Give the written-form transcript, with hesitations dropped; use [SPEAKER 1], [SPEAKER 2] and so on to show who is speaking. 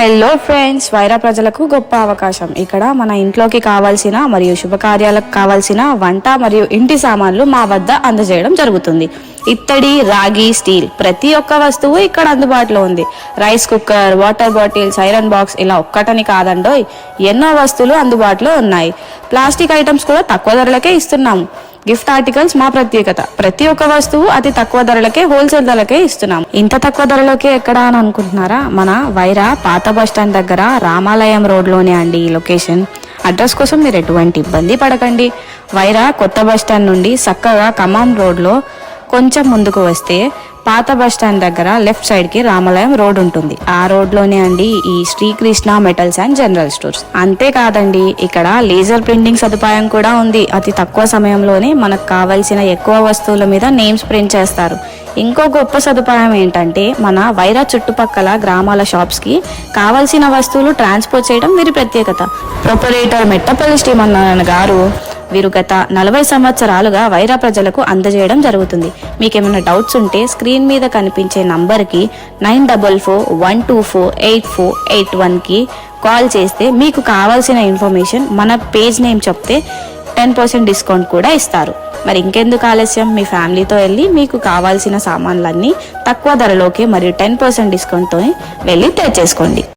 [SPEAKER 1] Hello friends, Wyra ప్రజలకు గొప్ప అవకాశం. ఇక్కడ మన ఇంట్లోకి కావాల్సిన మరియు శుభకార్యాలకు కావాల్సిన వంట మరియు ఇంటి సామాన్లు మా వద్ద అందజేయడం జరుగుతుంది. ఇత్తడి, రాగి, స్టీల్ ప్రతి ఒక్క వస్తువు ఇక్కడ అందుబాటులో ఉంది. Rice cooker, water bottles, iron box ఇలా ఒక్కటని కాదండోయ్, ఎన్నో వస్తువులు అందుబాటులో ఉన్నాయి. ప్లాస్టిక్ ఐటమ్స్ కూడా తక్కువ ధరలకే ఇస్తున్నాము. గిఫ్ట్ ఆర్టికల్స్ మా ప్రత్యేకత. ప్రతి ఒక్క వస్తువు అతి తక్కువ ధరలకే, హోల్సేల్ ధరలకే ఇస్తున్నాం. ఇంత తక్కువ ధరలోకే ఎక్కడ అని అనుకుంటున్నారా? మన వైరా పాత బస్ స్టాండ్ దగ్గర రామాలయం రోడ్లోనే అండి ఈ లొకేషన్. అడ్రస్ కోసం మీరు ఎటువంటి ఇబ్బంది పడకండి. వైరా కొత్త బస్ స్టాండ్ నుండి చక్కగా ఖమ్మం రోడ్లో కొంచెం ముందుకు వస్తే పాత బస్ స్టాండ్ దగ్గర లెఫ్ట్ సైడ్ కి రామాలయం రోడ్ ఉంటుంది. ఆ రోడ్ లోనే అండి ఈ Srikrishna metals and general stores. అంతేకాదండి, ఇక్కడ లేజర్ ప్రింటింగ్ సదుపాయం కూడా ఉంది. అతి తక్కువ సమయంలోనే మనకు కావలసిన ఎక్కువ వస్తువుల మీద నేమ్స్ ప్రింట్ చేస్తారు. ఇంకో గొప్ప సదుపాయం ఏంటంటే, మన వైరా చుట్టుపక్కల గ్రామాల షాప్స్ కి కావలసిన వస్తువులు ట్రాన్స్పోర్ట్ చేయడం వీరి ప్రత్యేకత. ప్రొపరేటర్ మెట్టపల్లి శ్రీమన్నారాయణ గారు వీరు గత 40 సంవత్సరాలుగా వైరా ప్రజలకు అందజేయడం జరుగుతుంది. మీకేమైనా డౌట్స్ ఉంటే స్క్రీన్ మీద కనిపించే నంబర్కి 9441248481కి కాల్ చేస్తే మీకు కావాల్సిన ఇన్ఫర్మేషన్, మన పేజ్ నేమ్ చెప్తే 10% డిస్కౌంట్ కూడా ఇస్తారు. మరి ఇంకెందుకు ఆలస్యం, మీ ఫ్యామిలీతో వెళ్ళి మీకు కావాల్సిన సామాన్లన్నీ తక్కువ ధరలోకి మరియు 10% డిస్కౌంట్తో వెళ్ళి తెచ్చేసుకోండి.